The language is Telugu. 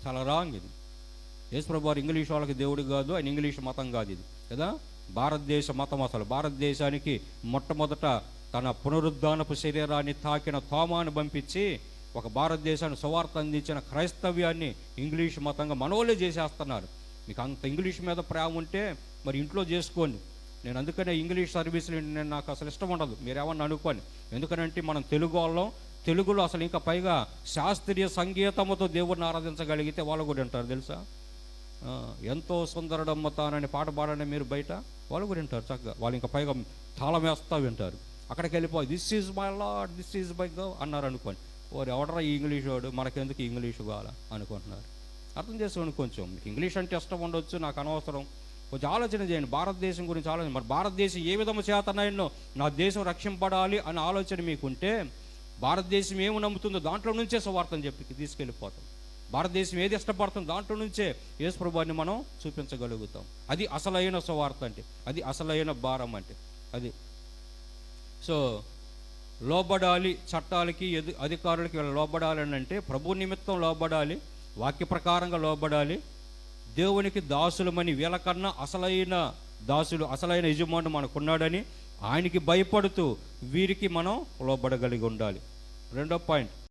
చాలా రాంగ్ ఇది. యేసుప్రభు వారు ఇంగ్లీష్ వాళ్ళకి దేవుడు కాదు, ఆయన ఇంగ్లీష్ మతం కాదు ఇది కదా. భారతదేశ మతం. అసలు భారతదేశానికి మొట్టమొదట తన పునరుద్ధానపు శరీరాన్ని తాకిన తోమాను పంపించి ఒక భారతదేశాన్ని సువార్త అందించిన క్రైస్తవ్యాన్ని ఇంగ్లీష్ మతంగా మనోళ్ళే చేసేస్తున్నారు. మీకు అంత ఇంగ్లీష్ మీద ప్రేమ ఉంటే మరి ఇంట్లో చేసుకోండి. నేను అందుకనే ఇంగ్లీష్ సర్వీసులు నేను నాకు అసలు ఇష్టం ఉండదు, మీరేమన్నా అనుకోండి. ఎందుకనంటే మనం తెలుగు వాళ్ళం, తెలుగులో అసలు ఇంకా పైగా శాస్త్రీయ సంగీతముతో దేవుడిని ఆరాధించగలిగితే వాళ్ళు కూడా వింటారు తెలుసా. ఎంతో సుందరడమ్మ తానని పాట పాడండి మీరు బయట, వాళ్ళు కూడా వింటారు చక్కగా. వాళ్ళు ఇంకా పైగా తాళం వేస్తూ వింటారు. అక్కడికి వెళ్ళిపోయి this is my lord, this is my gov అన్నారు అనుకోండి. ఓరు ఎవడరా ఈ ఇంగ్లీష్ వాడు, మనకెందుకు ఇంగ్లీష్ కావాలా అనుకుంటున్నారు. అర్థం చేసుకోండి. కొంచెం మీకు ఇంగ్లీష్ అంటే ఇష్టం ఉండొచ్చు, నాకు అనవసరం. కొంచెం ఆలోచన చేయండి భారతదేశం గురించి ఆలోచన. మరి భారతదేశం ఏ విధము చేతనైనా నా దేశం రక్షింపడాలి అనే ఆలోచన మీకుంటే భారతదేశం ఏమి నమ్ముతుందో దాంట్లో నుంచే సువార్తను చెప్పి తీసుకెళ్ళిపోతాం. భారతదేశం ఏది ఇష్టపడుతుందో దాంట్లో నుంచే యేసుప్రభువుని మనం చూపించగలుగుతాం. అది అసలైన సువార్త అంటే, అది అసలైన భారం అంటే అది. సో లోబడాలి, చట్టాలకి అధికారులకి వీళ్ళు లోబడాలి అని అంటే ప్రభు నిమిత్తం లోబడాలి, వాక్య ప్రకారంగా లోబడాలి. దేవునికి దాసులమని వీళ్ళకన్నా అసలైన దాసులు, అసలైన యజమానుడు మనకున్నాడని ఆయనకి భయపడుతూ వీరికి మనం లోబడగలిగి ఉండాలి. రెండో పాయింట్,